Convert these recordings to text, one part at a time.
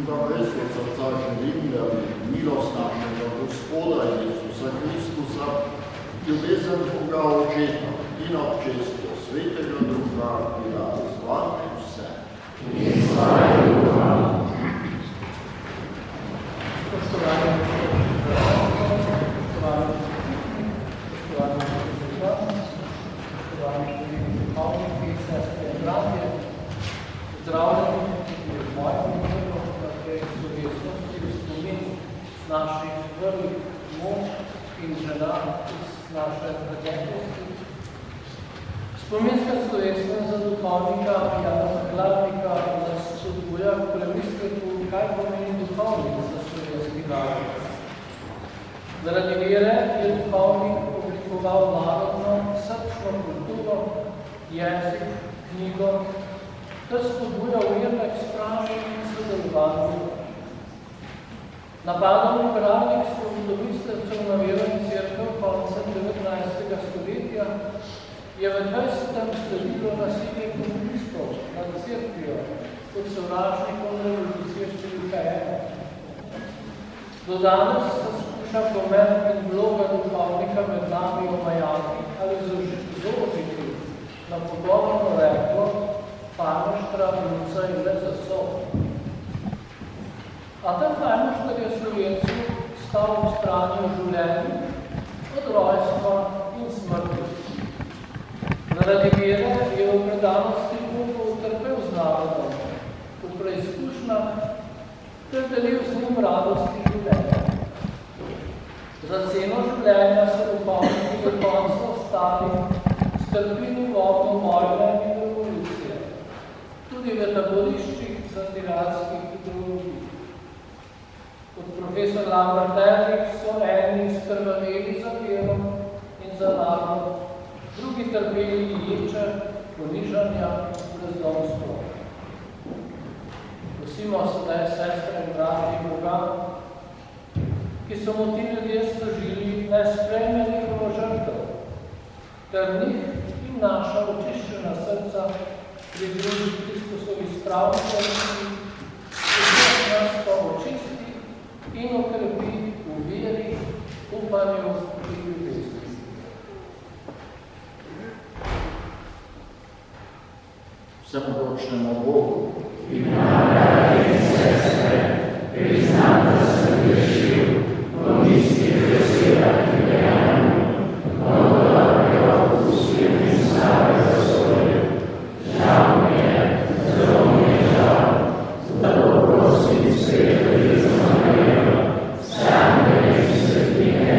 in da res od srca želim, da bi milost našega Gospoda Jezusa Kristusa, ljubezen Boga Očeta in občestvo Svetega Duha bila z vami vse. In slavi Duha. Spoštovani duhovniki, sestre in bratje, zdravljeni v mojem imenu na tej slovesnosti v spomin naših prvih mož in žena iz naše preteklosti. Spominska slovesnost za duhovnika Janeza Hladnika nas spodbuja k premisleku, kaj pomeni duhovnik za slovenski narod. Zaradi vere je duhovnik oblikoval narodno, srčno kulturo, jezik, knjigo, ter spodbujal verne k spravi in sodelovanju. Napadom liberalnih svobodomislecev na vero in cerkev koncem 19. stoletja je v 20. sledilo nasilje komunistov nad cerkvijo kot sovražnikom revolucije številka 1. Do danes se skuša pomen in vloga duhovnika med nami omajati ali zožiti na pogovorno reklo Fajnoštra, Bruca in le zasov. A ta Fajnoštr je Slovencu stal v strani v življenju od rojstva in smrti. Zaradi vere je v predanosti Bogu utrpel z narodom, v preizkušnjah ter delil z njim radosti življenja. Za ceno življenja se duhovniki do konca ostali strpini vodno vojne in revolucije, tudi v taboriščih za tiranskih ideologij. Kot profesor Lambert Ehrlich so eni skrvaveli za vero in za narod, drugi trpeli ječe, ponižanja in brezdomstvo. Prosimo sedaj sestre in bratje Boga, ki so mu ti ljudje služili, naj sprejme njihovo žrtev, ter njih in naša očiščena srca pridruži Kristusovi spravnosti, ki nas pa očisti in okrepi v veri, upanju in ljubezni. Vsemogočnemu Bogu in nagradi in sestre, priznam, da sem grešil v mislih, besedah in dejanju, mnogo dobrega opustil in slabega storil. Žal mi je, zelo mi je žal, zato prosim Sveto Marijo, Angele in svetnike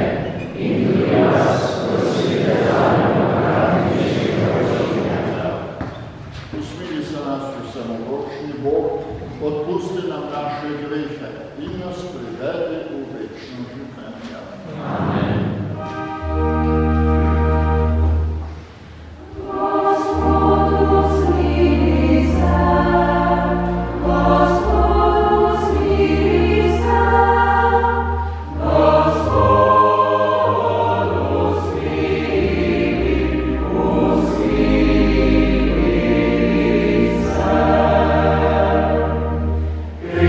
in tudi vas, prosite zame demokratičnega očinjanja. Usmili se nas vsemogočni Bog, odpusti nam naše grehe in nas privede v večno življenje. Amen.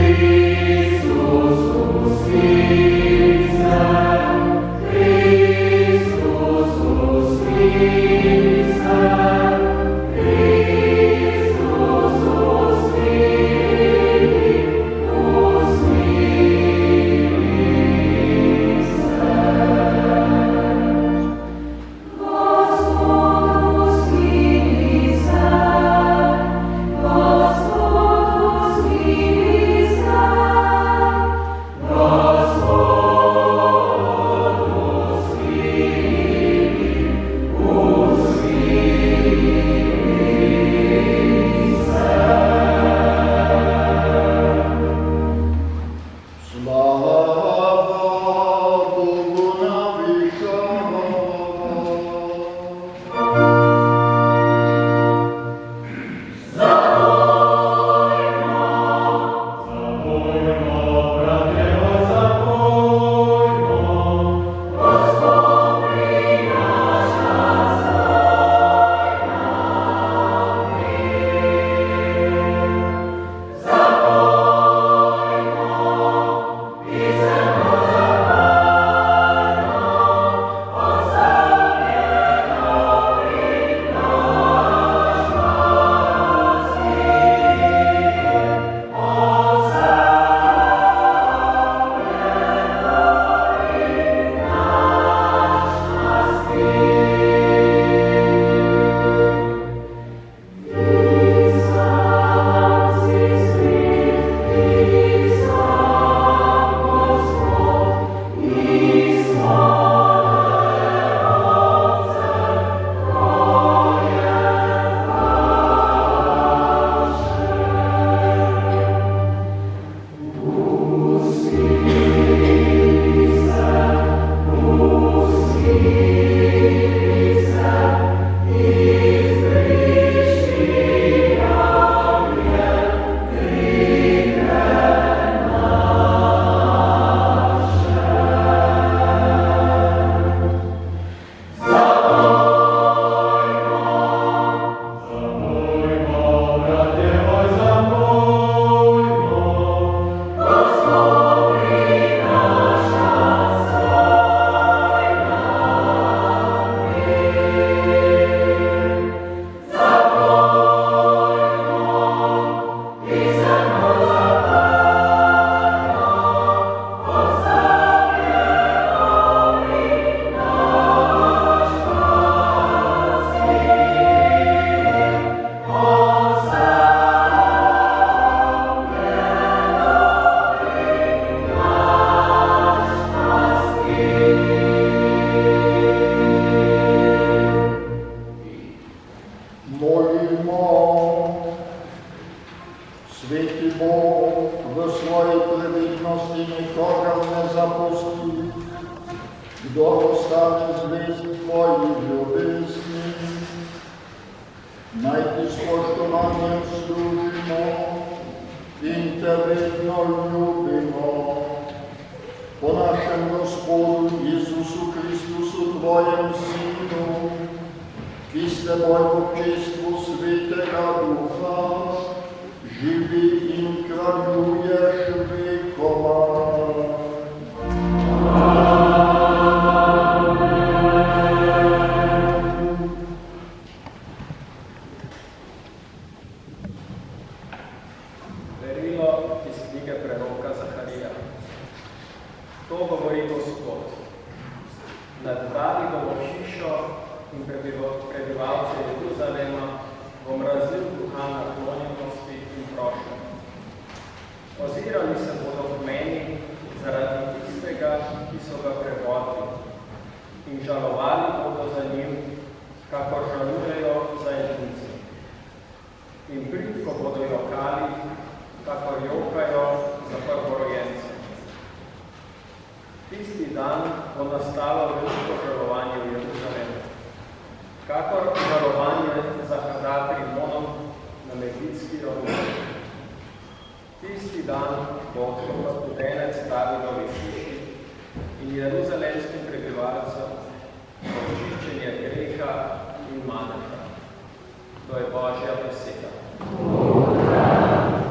Christus, svojej previdnosti nikogar ne zapusti, kdo ostane zvest tvojih ljubezni. Naj ti spoštovanjem služimo in te vedno ljubimo. Po našem Gospodu Jezusu Kristusu, tvojem Sinu, ki s teboj v občestvu Svetega Duha živi in kraljuješ vekoma. Ozirali se bodo v meni zaradi tistega, ki so ga prevodili, in žalovali bodo za njim, kakor žalujejo za edince. In bridko bodo jokali, kakor jokajo za prvorojence. Tisti dan bo nastalo veliko žalovanje v Jeruzalemu, kakor žalovanje za Hadad Rimonom na Megidski ravnini. Tisti dan bo odpudenec Davidovi hiši in jeruzalemskim prebivalcem očiščenje greha in maneha. To je Božja beseda. Alleluja.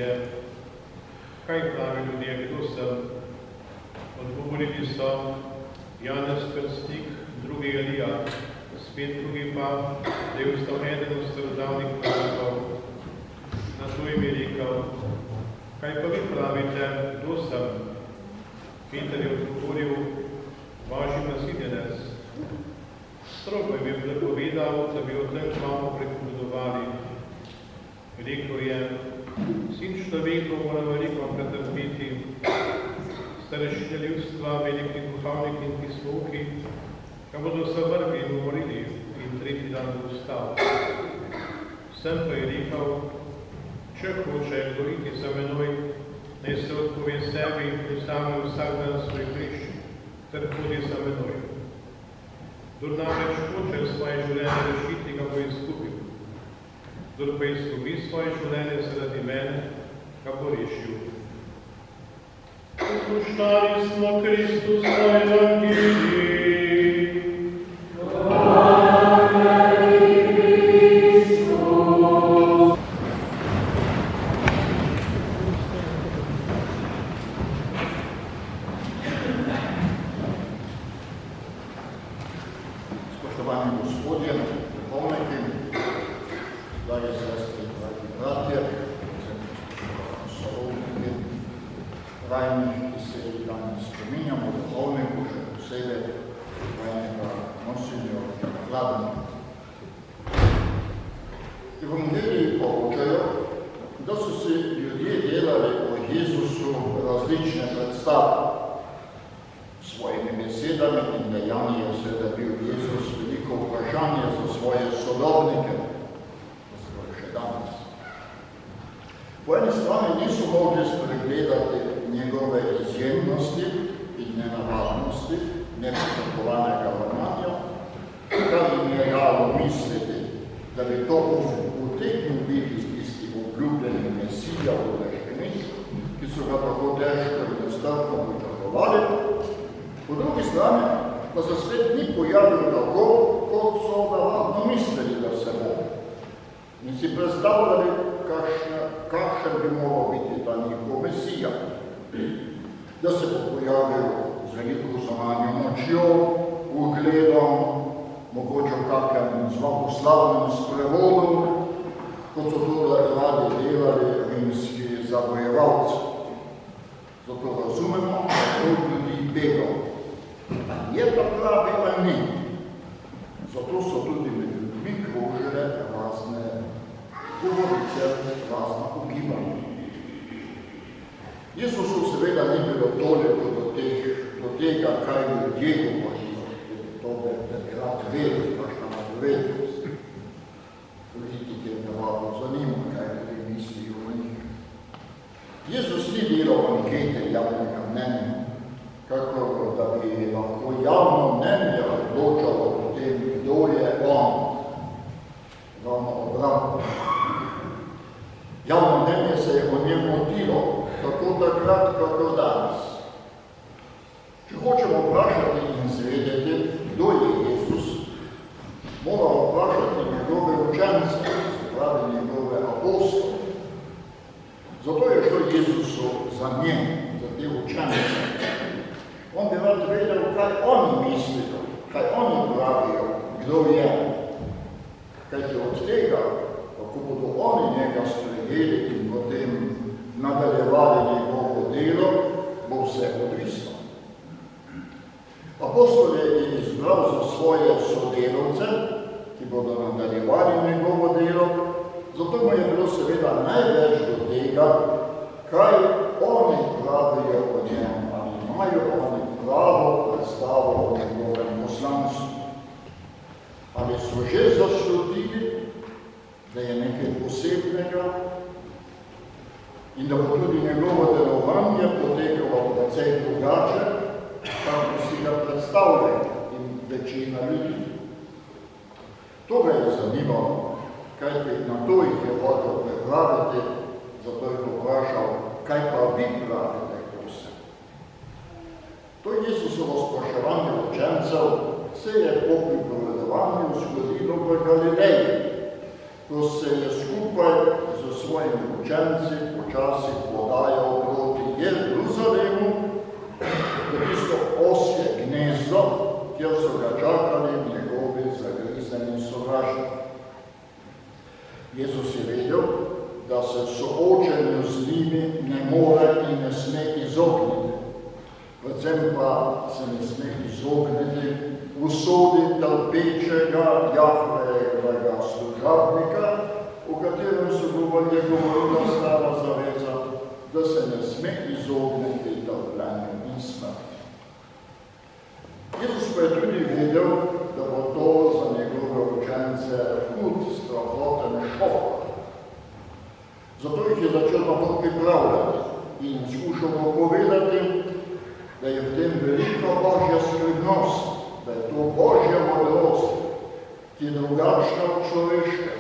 je, kaj pravi ljudje, kdo sem? Odgovorili so, Janez Krstnik, drugi Elija, spet drugi pa, da je vstal eden od starodavnih prorokov. Na to jim je rekel, kaj pa vi pravite, kdo sem? Peter je odgovoril, vaši nasiljenec. Strogo je bil prepovedal, da bi o tem z vamo pripovedovali. Rekel je, sin človekov mora veliko pretrpeti, starešine ljudstva, veliki duhovniki in pismovki, ga bodo zavrgli in umorili in tretji dan bo vstal. Sem pa je rekel, če hoče kdo iti za menoj, naj se odpove sebi in vzame vsak dan svoj križ, ter hodi za menoj. Kdor namreč hoče svoje življenje rešiti, ga bo izgubil. Kdor pa izgubi svoje življenje zaradi mene, ga bo rešil. Poslušali smo Kristusa Evangeliji. Spoštovani gospodje, duhovniki, drage sestre, dragi bratje, sorodniki, rajnih, ki se danes spominjamo, duhovniku, še posebej rajnega monsinjora Hladnika. Evangeliji poročajo, da so si ljudje delali o Jezusu različne predstave. Svojimi besedami in dejanji je seveda bil Jezus veliko vprašanje za svoje sodobnike, skoraj še danes. Po eni strani niso mogli spregledati njegove izjemnosti in nenavadnosti, nepričakovanega ravnanja, kar jim je dalo misliti, da bi to utegnil biti tisti obljubljeni Mesija udeleženik, ki so ga tako težko in nestrpno pričakovali. Po drugi strani pa se spet ni pojavil tako, kot so navadno mislili, da se bo. In si predstavljali, kakšen bi moral biti ta njihov Mesija. Da se bo pojavil z veliko zunanjo močjo, ugledom, mogoče v kakem zlagoslavnem sprevodu, kot so to radi delali rimski zavojevalci. Zato razumemo, da to ljudi begal. Je pa pravi ali ni. Zato so tudi med ljudmi krožile razne govorice, razna ugibanja. Jezusu seveda ni bilo toliko do tega, kaj ljudje govorijo, to bi rad vedel, kakšna napovednost. Politike navadno zanima, kaj ljudi mislijo o njih. Jezus ni delal ankete javnega mnenja, kako da bi lahko javno mnenje odločalo o tem, kdo je on. Ravno obratno. Javno mnenje se je o njem motilo, tako takrat, kako danes. Če hočemo vprašati in zvedeti, kdo je Jezus, moramo vprašati njegove učence, se pravi njegove apostole. Zato je šlo Jezusu za njem, za te učence. On bi rad vedel, kaj oni mislijo, kaj oni pravijo, kdo je. Kajti od tega, kako bodo oni njega sprejeli in potem nadaljevali njegovo delo, bo vse odvisno. Apostol je izbral za svoje sodelavce, ki bodo nadaljevali njegovo delo, zato mu je bilo seveda največ do tega, kaj oni pravijo o njem, ali imajo oni pravo predstavo o njegovem poslanstvu. Ali so že zaslutili, da je nekaj posebnega in da bo tudi njegovo delovanje potekalo precej drugače, kako si ga predstavljajo in večina ljudi. To ga je zanimalo, kajti na to jih je hotel pripraviti, zato je vprašal, kaj pa vi pravite, kdo se. To Jezusovo spraševanje učencev se je po pripovedovanju zgodilo v Galileji, ko se je skupaj z svojimi učenci časih podajal proti Jeruzalemu, v tisto osje gnezdo, kjer so ga čakali njegovi zagrizeni sovražniki. Jezus je vedel, da se soočenju z njimi ne more in ne sme izogniti. Predvsem pa se ne sme izogniti usodi trpečega Jahvejevega služabnika, o katerem so govorila stara zaveza, da se ne sme izogniti trpljenju in smrti. Jezus pa je tudi vedel, da bo to za njegove učence hud, strahoten šok. Zato jih je začel naprej pripravljati in skušal povedati, da je v tem velika Božja skrivnost, da je to Božja modrost, ki je drugačna od človeške,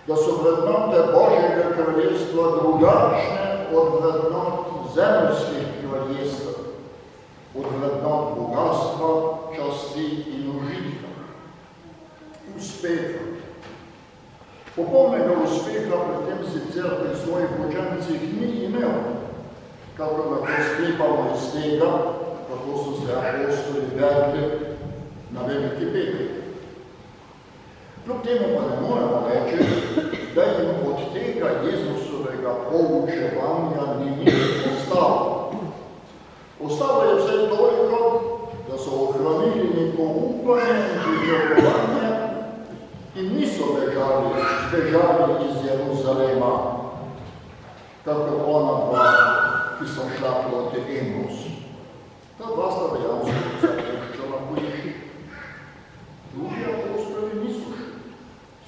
da so vrednote Božjega kraljestva drugačne od vrednot zemeljskih kraljestv, od vrednot bogatstva, časti in užitka, uspeha. Popolnega uspeha pri tem sicer pri svojih učencih ni imel, kako lahko sklepamo iz tega, kako so se apostoli vedli na Veliki Petri. Kljub temu pa ne moremo reči, da jim od tega Jezusovega poučevanja ni nič ostalo. Ostalo je vse toliko, da so ohranili neko upanje in pričakovanje in niso zbežali iz Jeruzalema, tako ona dva, ki so šla proti Emausu. Ta dva sta dejansko zapuščala po Ježi. Drugi apostoli niso šli.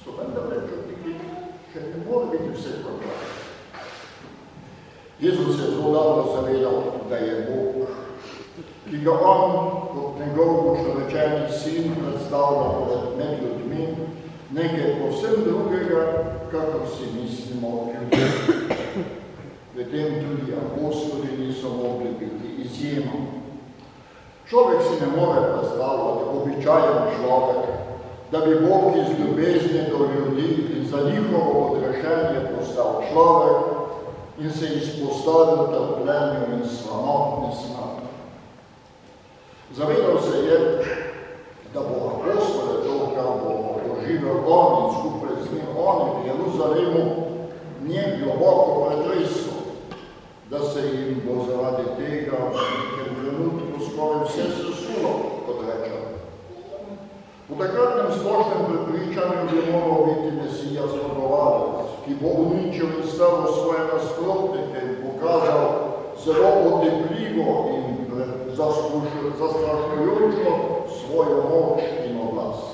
So vendar čutniki, še ne more biti vse problem. Jezus je zelo dobro zavedal, da je Bog, ki ga on kot njegov učlovečeni sin predstavlja med ljudmi, nekaj povsem drugega, kakor si mislimo ljudje. V tem tudi apostoli niso mogli biti izjema. Človek si ne more predstavljati, običajen človek, da bi Bog iz ljubezni do ljudi in za njihovo odrešenje postal človek in se izpostavil trpljenju in sramotni smrti. Zavedal se je, da bo apostole to, kar bo doživel on in skupaj z njim oni v Jeruzalemu, njem globoko pretreslo, da se jim bo zaradi tega v nekem trenutku skoraj vse sesulo, kot rečem. V takratnem splošnem prepričanju bi moral biti Mesija zmagovalec, ki bo uničil in stavil svoje nasprotnike in pokazal zelo otepljivo in zastrašujočo svojo moč in oblast.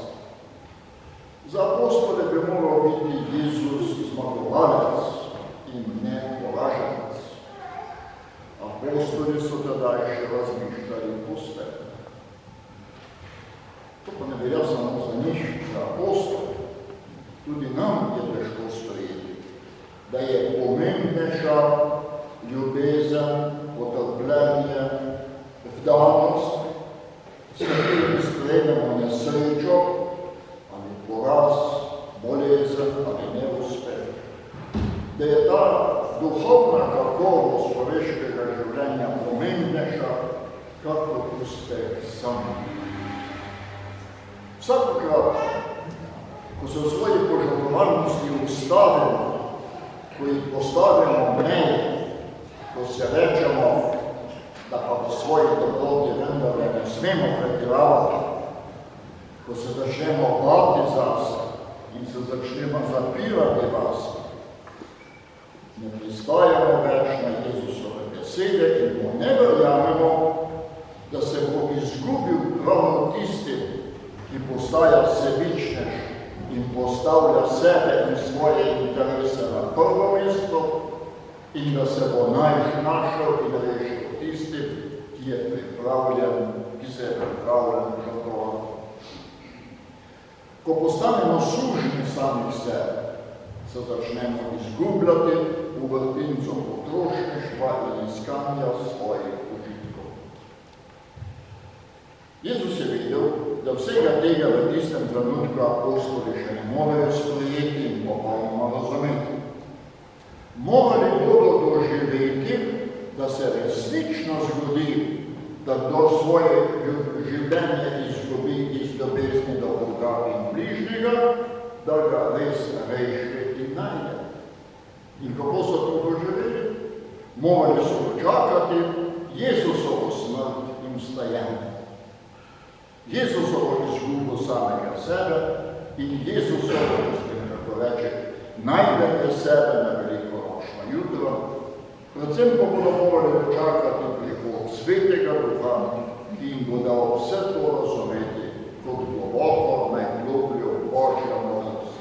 Za apostole bi moral biti Jezus zmagovalec in ne poraženec. Apostoli so tedaj še razmišljali posebej. To pa ne velja samo za njih, za apostole. Tudi nam je težko sprejeti, da je pomembnejša ljubezen, potrpljenje, vdanost, s katerimi sprejmemo nesrečo ali poraz, bolezen ali neuspeh. Da je ta duhovna kakovost človeškega življenja pomembnejša, kakor uspeh sam. Vsakokrat, ko se v svoji požrtvovalnosti ustavimo, ko jih postavimo meje, ko se rečemo, da pa v svoji dobroti vendar ne smemo pretiravati, ko se začnemo bati zase in se začnemo zapirati vase, ne pristajamo več na Jezusove besede in mu ne verjamemo, da se bo izgubil ravno tisti, ki postaja sebičnež in postavlja sebe in svoje interese na prvo mesto in da se bo našel in rešil tisti, ki se je pripravljen žrtvovati. Ko postanemo sužnji samih sebe, se začnemo izgubljati v vrtincu potrošništva in iskanja svojih užitkov. Jezus je videl, da vsega tega v tistem trenutku apostoli še ne morejo sprejeti in popolnoma razumeti. Morali bodo doživeti, da se resnično zgodi, da kdo svoje življenje izgubi iz ljubezni do Boga in bližnjega, da ga res reši in najde. In kako so to doživeli? Morali so dočakati Jezusovo smrt in vstajenje. Jezusovo izgubo samega sebe in Jezusovo, kako reče, najdenje sebe na veliko nočno jutro, predvsem pa bodo morali dočakati prihod Svetega Duha, ki jim bo dal vse to razumeti kot globoko, najglobljo Božjo milost.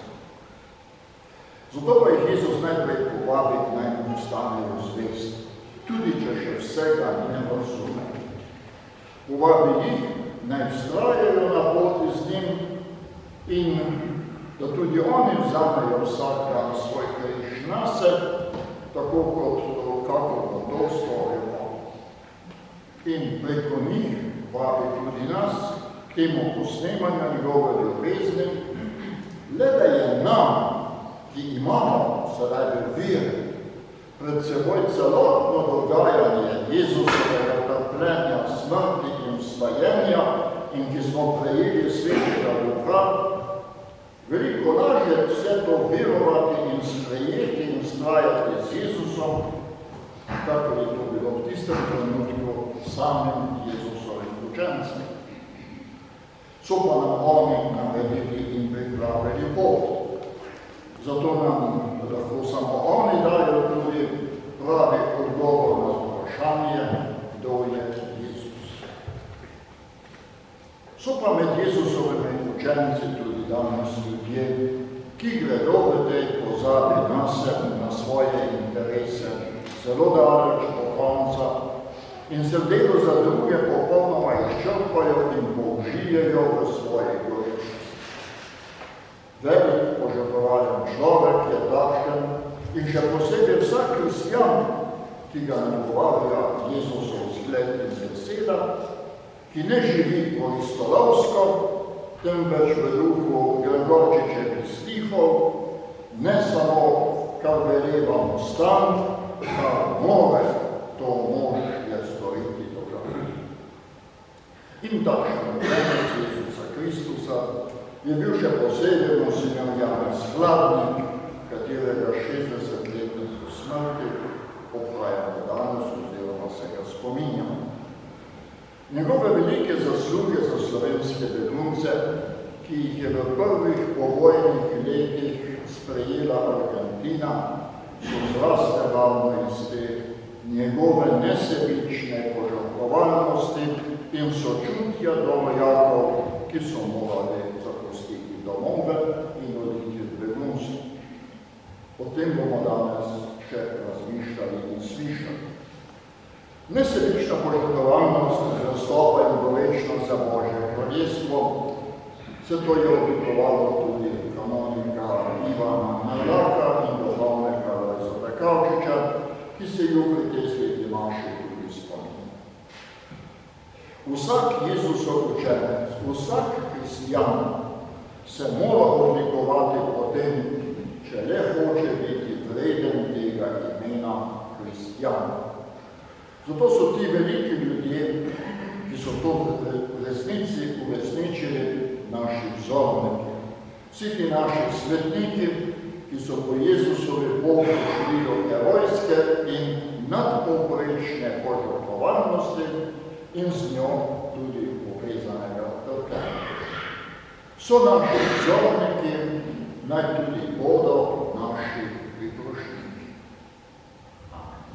Zato pa jih Jezus najprej povabi, naj mu postanejo zvesti, tudi če še vsega ne razume. Povabi jih, naj vztrajajo na poti z njim in da tudi oni vzamejo vsak dan svoj križ nase, tako kako bo to storimo. In preko njih vabi tudi nas k temu posnemanju njegove ljubezni, le da je nam, ki imamo zaradi vere pred seboj celotno dogajanje Jezusovega trpljenja, smrti in vstajenja in ki smo prejeli Svetega Duha, veliko lažje vse to verovati in sprejeti in vztrajati z Jezusom, kako je to bilo v tistem trenutku samim Jezusovim učencem. So pa nam oni naredili in pripravili pot. Zato nam lahko samo oni dajo tudi pravi odgovor na vprašanje, kdo je Jezus. So pa med Jezusovimi učenci tudi danes ljudje, ki gredo v tej pozabi nase in na svoje interese zelo daleč do konca in se v delu za druge popolnoma izčrpajo in použijejo v svojih gorečih. Velik požrtvovalen človek je takšen in še posebej vsak kristjan, ki ga nagovarja Jezusov zgled in beseda, ki ne živi koristolovsko, temveč v duhu Gregorčičevih stihov, ne samo kar velevamo stan, kar more, to mož je storiti dobro. In takšen učenec Jezusa Kristusa je bil še posebej monsignor Janez Hladnik, katerega 60-letnico smrti obhajamo danes oziroma se ga spominjamo. Njegove velike zasluge za slovenske begunce, ki jih je v prvih povojnih letih sprejela Argentina, so zraste ravno iz te njegove nesebične požrtvovalnosti in sočutja do vojakov, ki so morali zapustiti domove in oditi v begunstvo. O tem bomo danes še razmišljali in slišali. Nesebična požrtvovalnost zastopa in bolečnost za Božje kraljestvo, se to je oblikovalo tudi kanonika Ivana Nalaka in duhovnika Lojzeta Kavčiča, ki se ju pri tej sveti maši tudi spominja. Vsak Jezusov učenec, vsak kristjan se mora odlikovati po tem, če le hoče biti vreden tega imena kristjan. Zato so ti veliki ljudje, ki so to v resnici uresničili, naši vzorniki. Vsi ti naši svetniki, ki so po Jezusovi poti šli do herojske in nadpovprečne požrtvovalnosti in z njo tudi povezanega trpljenja. So naši vzorniki, naj tudi bodo naši priprošniki. Amen.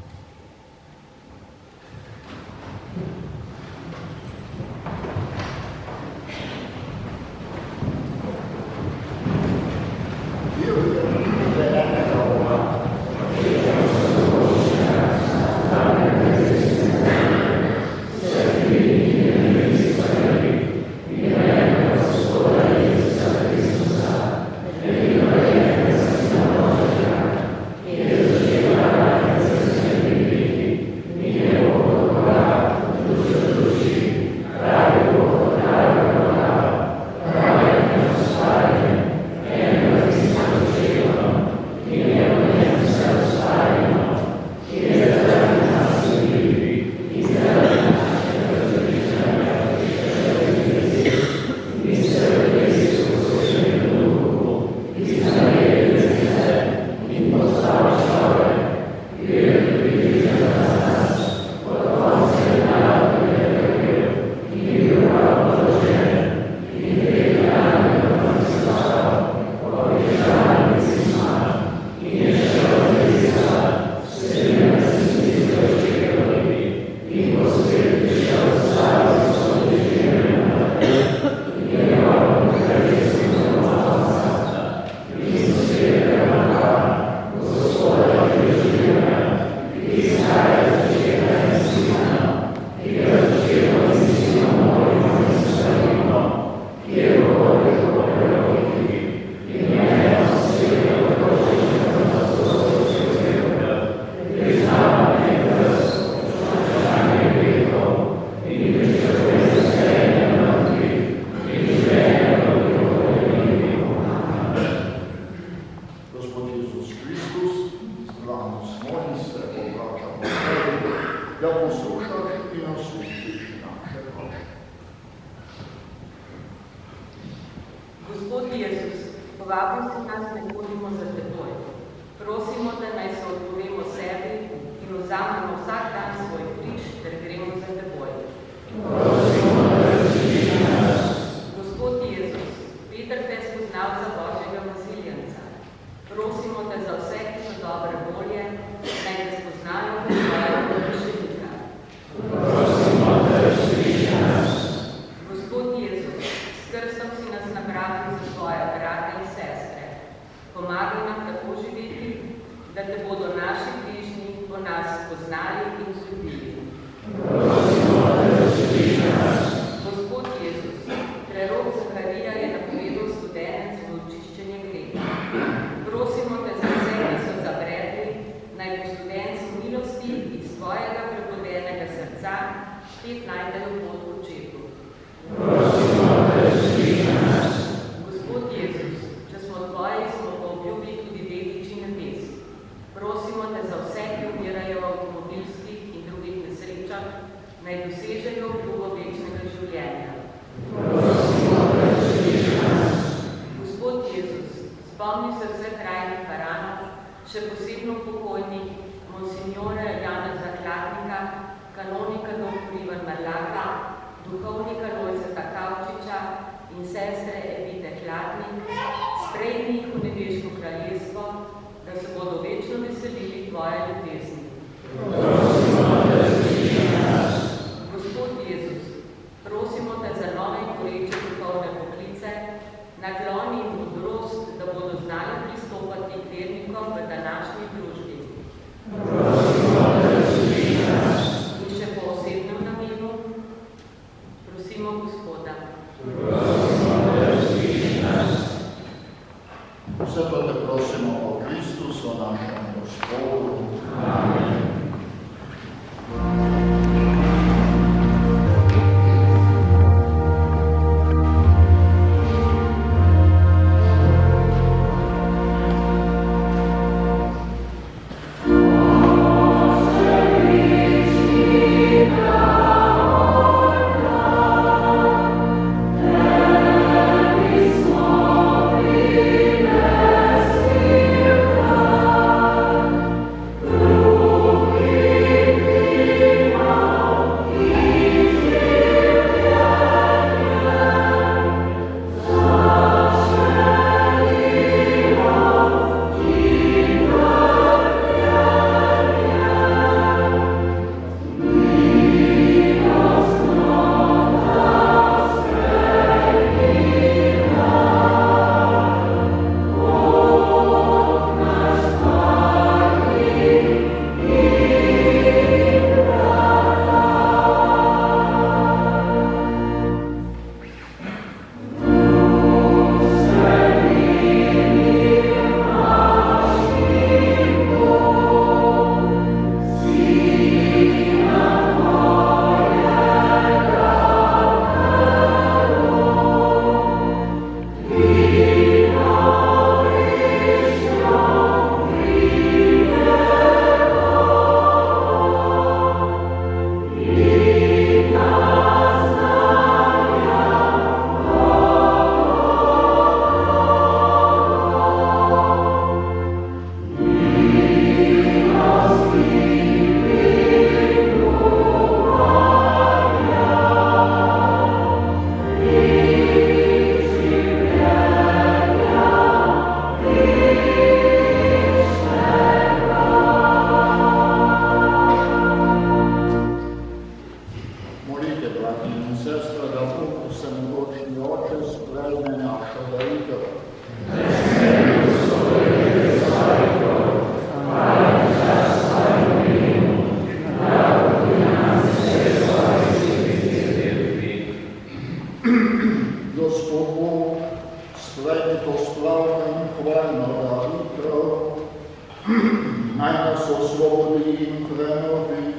da poslušaš in oslišiš naše prošnje. Gospod Jezus, povabil si nas, ne hodimo za teboj. Prosimo, da naj se odpovemo sebi in vzamemo vsak dan svoj križ, ter gremo za teboj. Prosimo, da različi nas. Gospod Jezus, Peter te spoznal za Božjega vasiljenca. Prosimo te za vse, ki so dobre volje, naj te spoznajo kot svojega rešenika. Prosimo, da različi nas. Gospod Jezus, s krstom si nas napravil za svoje brate in sestre. Pomagaj nam tako živeti, da te bodo naši bližnji po nas spoznali in vzljubili. Prosimo, da različi nas. Gospod Jezus, prerok Zaharija je napovedal studenec v očiščenje greha. Prosimo te za vse, ki so zabredli, naj bo studenc milosti iz svojega prebudenega srca spet najdejo pot v očetu. Prosimo, da različi nas. Gospod Jezus, če smo tvoji, smo po obljubi tudi dediči nebes. Prosimo te za vse, ki umirajo v avtomobilskih in drugih nesrečah, naj dosežejo obljubo večnega življenja. Prosimo, da različi nas. Gospod Jezus, spomni se vseh krajnih paranov, še posebno pokojnih monsignora Janeza Kladnika, kanonika dr. Ivan Marlaka, duhovnika Lojzeta Kavčiča in sestre Evite Kladnik, sprejmi jih v nebeško kraljestvo, da se bodo večno veselili tvoje ljubezni. Prosimo, da različi nas. Gospod Jezus, prosimo te za nove in boleče duhovne poklice, nakloni in modrost, da bodo znali pristopati k vernikom v današnji družbi. Prosimo, da različi nas. In še po osebnem namenu, prosimo Gospoda. Prosimo, da različi nas. Vse to te prosimo o Kristusu, našem Gospodu. Amen. naj nas oslobodi in prenovi,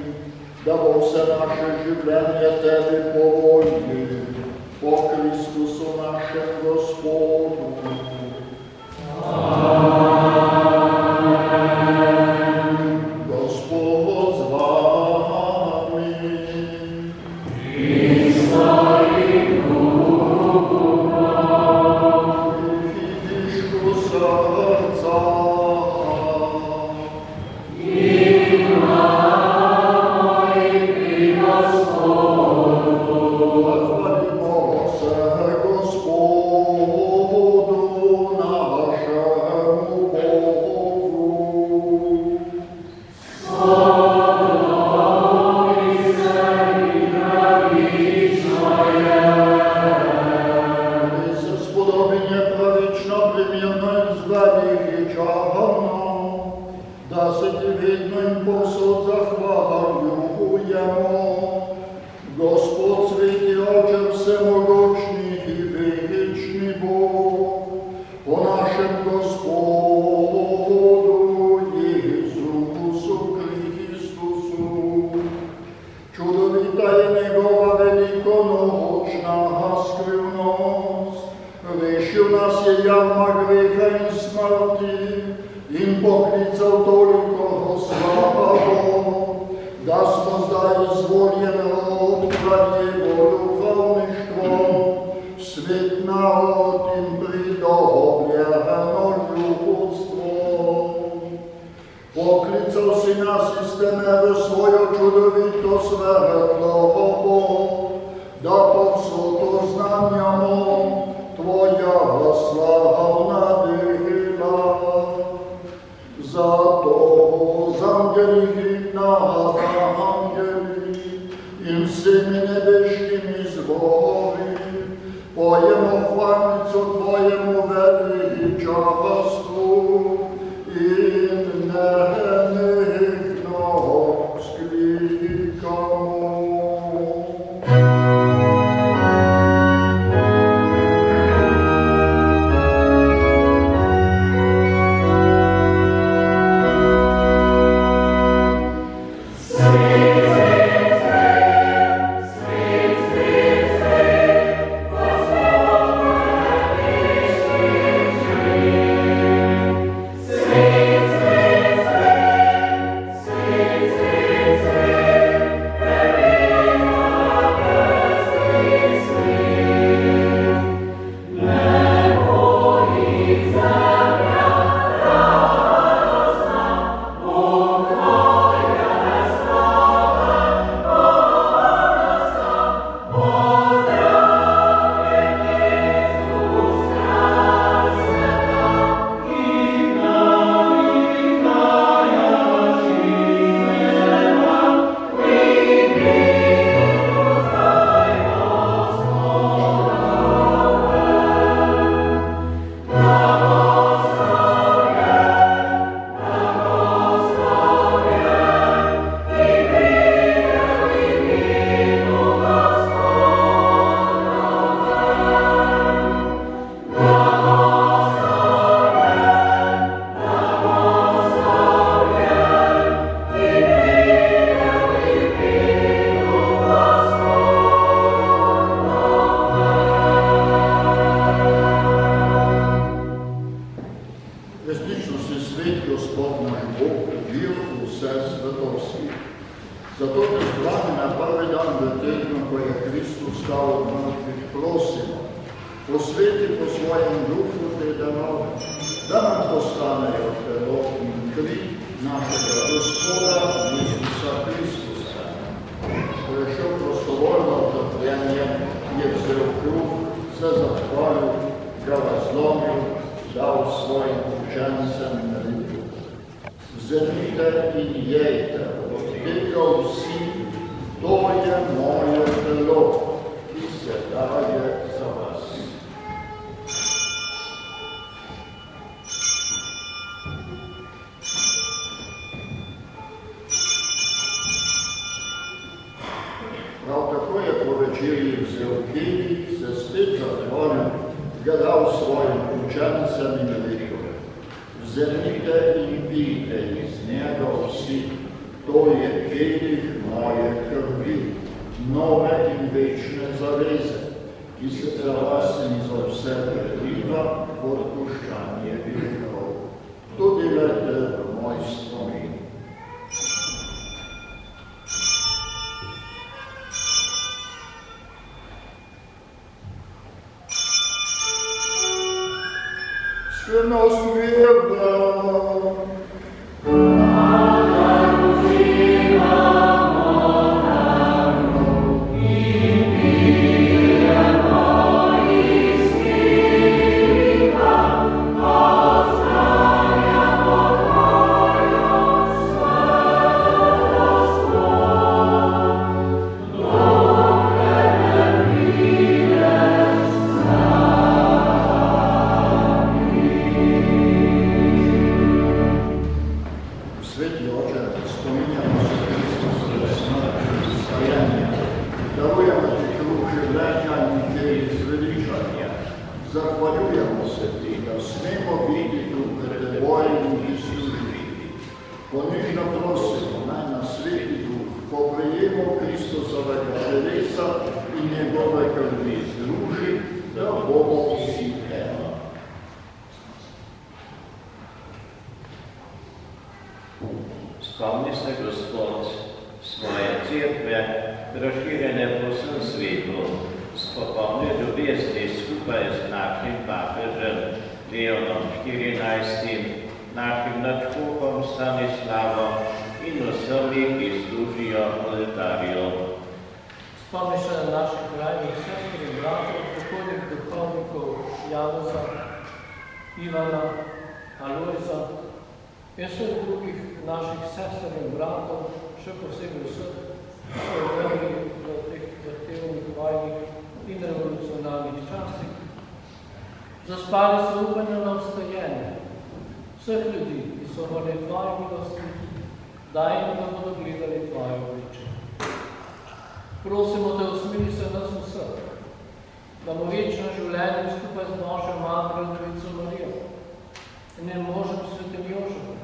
da bo vse naše življenje tebi po volji, po Kristusu našem Gospodu. Amen. Gospod z vami. zeme v svojo čudovito svetlo Bog, da povsod oznamjamo Tvoja slavna dela. Zato z angeli nad angeli in vsemi nebeškimi zbori pojemo hvalnico Tvojemu veličastvu in nenehno vzklikamo. Spomni se, Gospod, svoje cerkve, razširjene po vsem svetu, spopolni ljubezni skupaj z našim papežem Leonom XIV, našim nadškofom Stanislavom in vsemi, ki služijo oltarju. Spomni se na naših krajnih sester in bratov, pokojnih duhovnikov Janeza, Ivana, Alojza in vseh drugih naših sester in bratov, še posebej vseh, ki so umrli v teh zahtevnih vojnih in revolucionarnih časih. Zaspali so upanje na vstajenje vseh ljudi, ki so volili tvoje milosti, daj jim, da bodo gledali tvoje obliče. Prosimo te, usmili se nas vseh, da mu večno življenje skupaj z Božjo Materjo Devico Marijo in njen možem svetim Jožefom,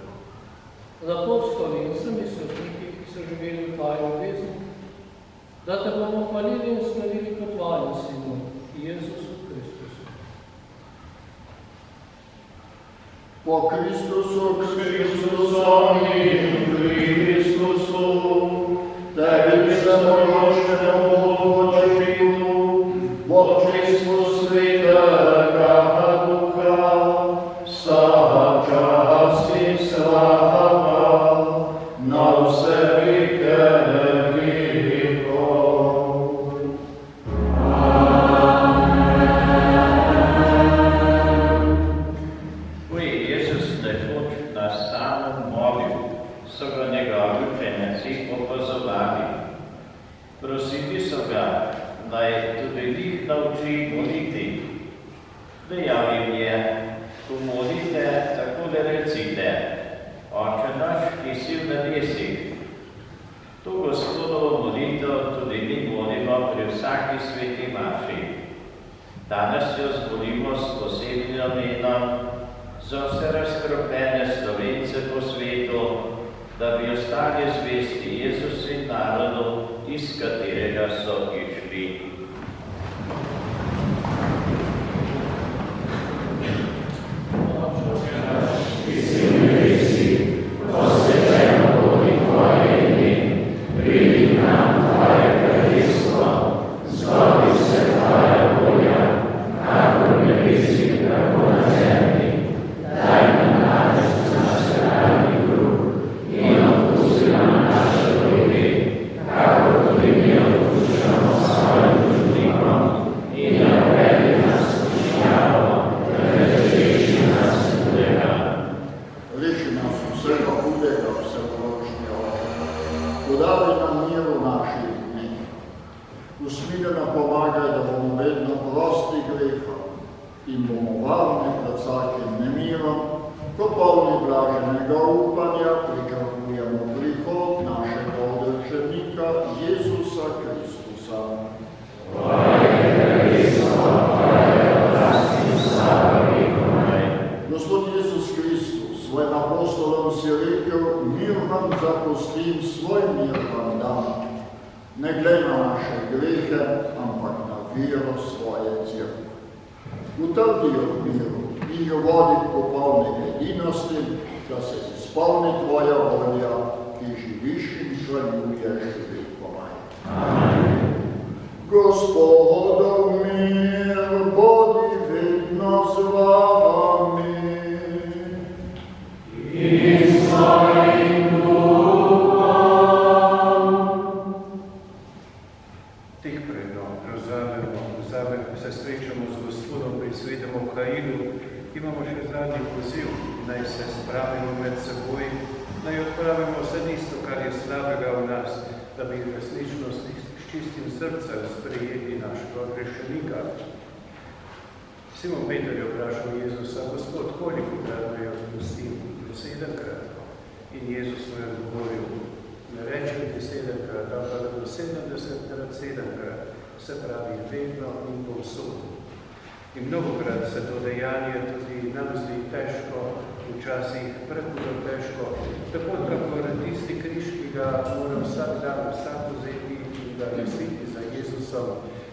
z apostoli in vsemi svetniki, ki so živeli v tvoji ljubezni, da te bomo hvalili in slavili kot tvojim sinu, Jezusu Kristusu. Po Kristusu, in Kristusu, tebi se mogočnemu očitu, v občestvu Svetega Duha, vsa čast in slava, na vse veke vekov. Ko je Jezus nekoč na samem molil, so ga njegovi učenci opazovali. Prosili so ga, naj tudi njih nauči moliti. Dejal jim je, ko molite, takole recite: Oče naš, ki si v nebesih. To Gospodovo molitev tudi mi molimo pri vsaki sveti maši. Danes jo zmolimo s posebnim namenom za vse razkropljene Slovence po svetu, da bi ostali zvesti Jezusu in narodu, iz katerega so išli.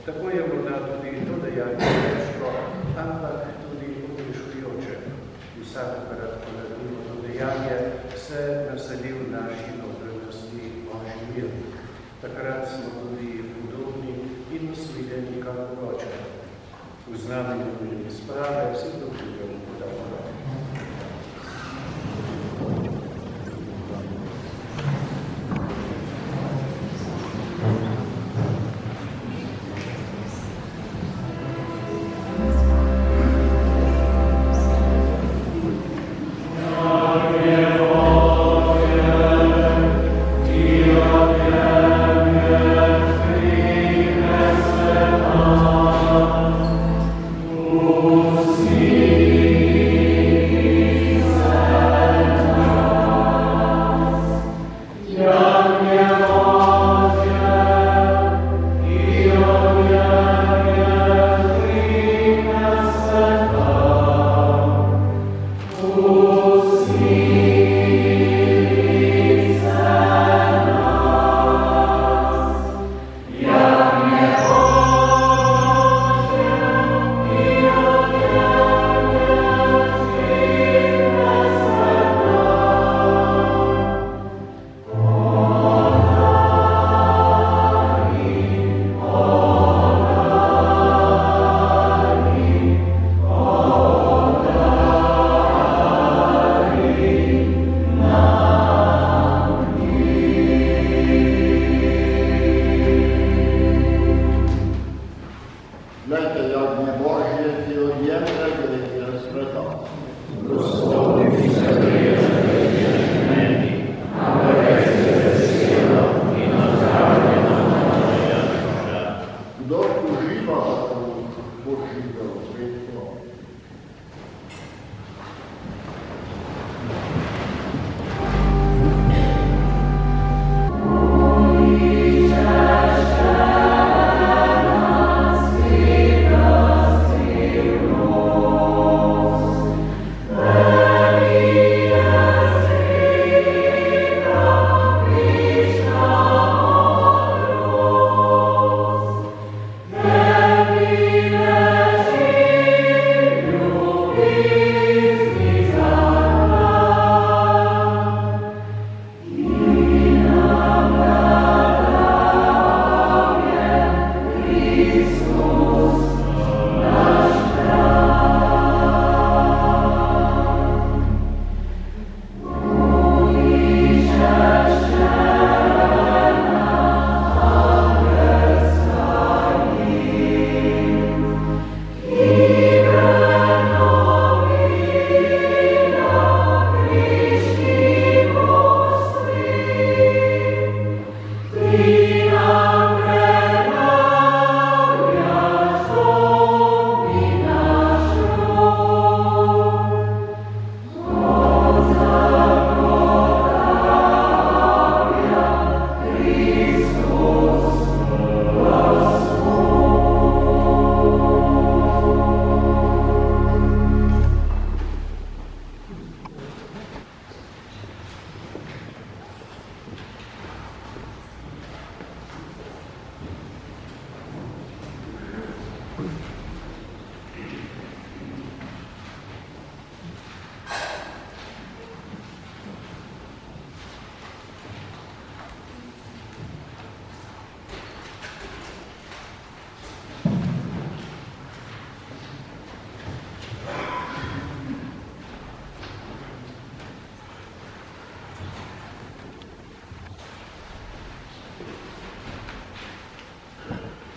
Tako je morda tudi to dejanje težko, ampak tudi pogrešujoče. Vsakokrat, ko naredimo to dejanje, se naseli v naši notranjosti Božji mir. Takrat smo tudi podobni in usmiljeni kakor Oče. V znamenju in sprave vsi dobivamo podajamo.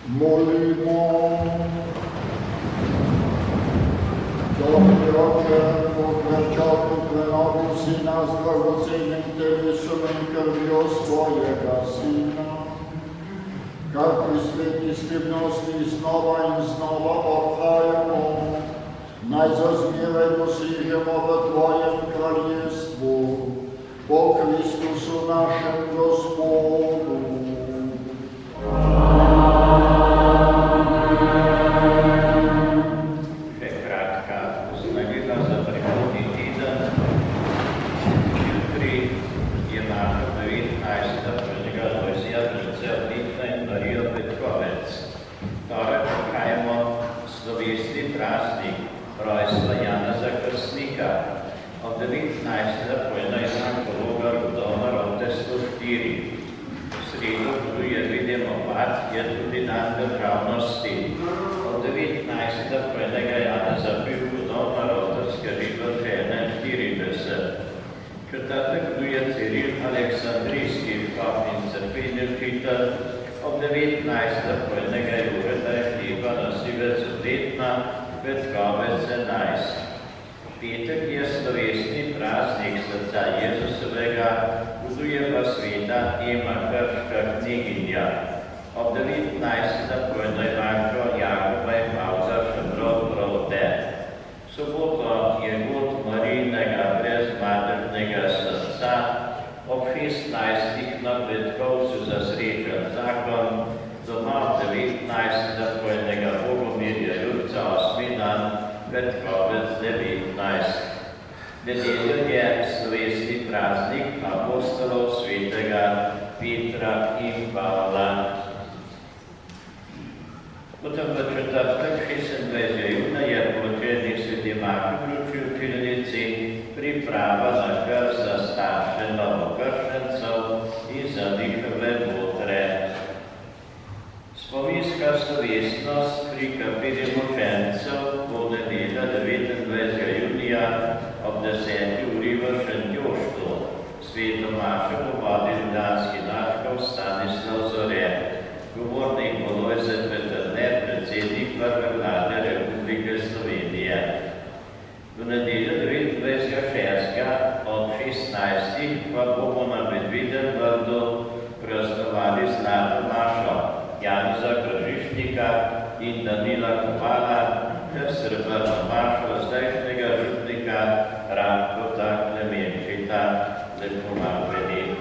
Molimo. Dobri Oče, Bog večatu prenovu si nas dragocenim telesom in krvjo svojega Sina, kar pri sveti skrbnosti znova in znova odhajamo, naj za zmeraj dosežemo v Tvojem kraljestvu, po Kristusu našem Gospodu. Petek je slovesni praznik srca Jezusovega, buduje pa sveta Ema Krška kneginja. Ob 19. pojno Evanko Jakoba in Pavza Šebrod Prote. Soboto je god Marijinega brezmaternega srca, ob 16. na Petkovcu za srečen zakon, doma 19. pojnega Bogomirja Jurca 8. dan, Petkovec 19. Nedeljo je slovesni praznik apostolov svetega Petra in Pavla. Potem v četrtek 26. junija je položeni sveti Marko vključil učilnici priprava na krst za starše novokrščencev in za njihove botre. Spominska slovesnost pri kapeli mučencev bo nedelja 29. junija ob 10. uri v Šentjoštu. Sveto mašo bo vodil ljubljanski nadškof Stanislav Zore. Govornik bo Lojze Peterne, predsednik prve vlade Republike Slovenije. V nedeljo 29.6. od 16. pa bomo na Medvidem Vrdu praznovali zlato mašo Janeza Kržišnika in Danila Kovala ter srebrno mašo zdajšnjega župnika Rankota Klemenčita. Lepo vabljeni.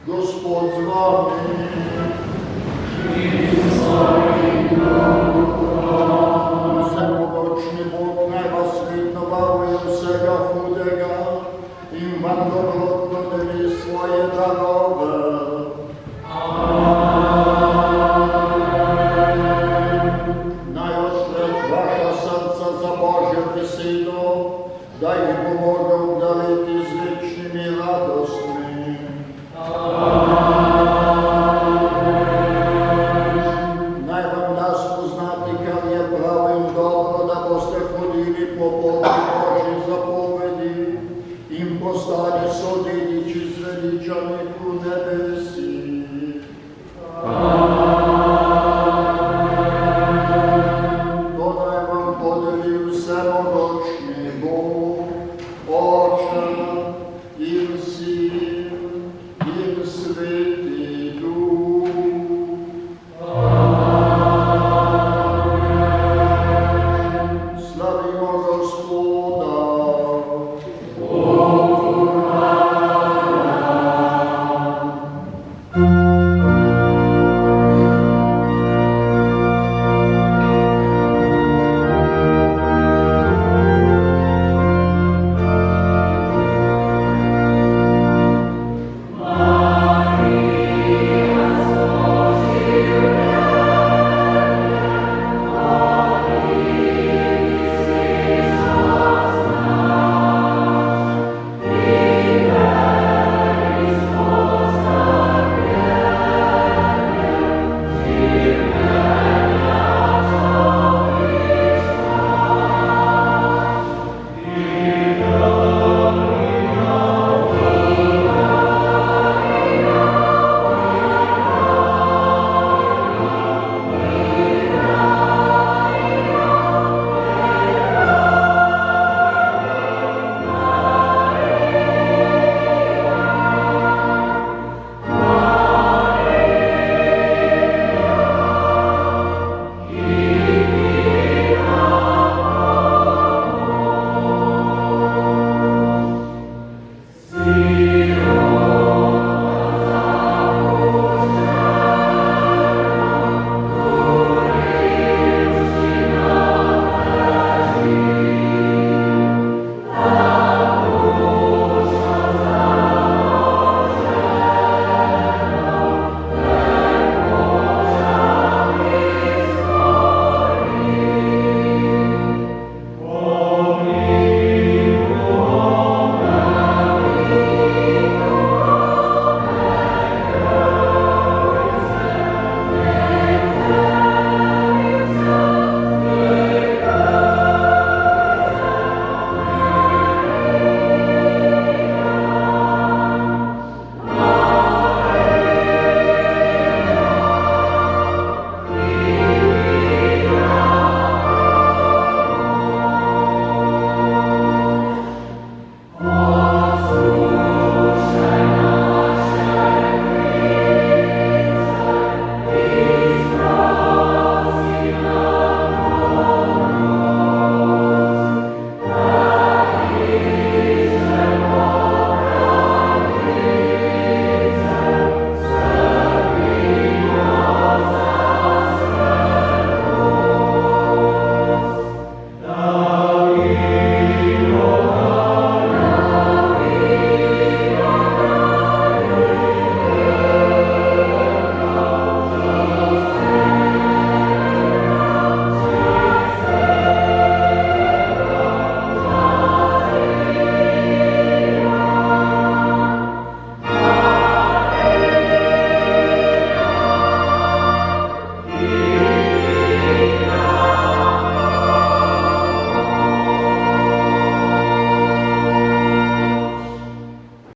Gospod z vami. Vsemogočni Bog naj vas vedno varuje vsega hudega in vam dobrotno deli svoje darove. Naj odpre vaša srca za Božjo besedo, da jih bomo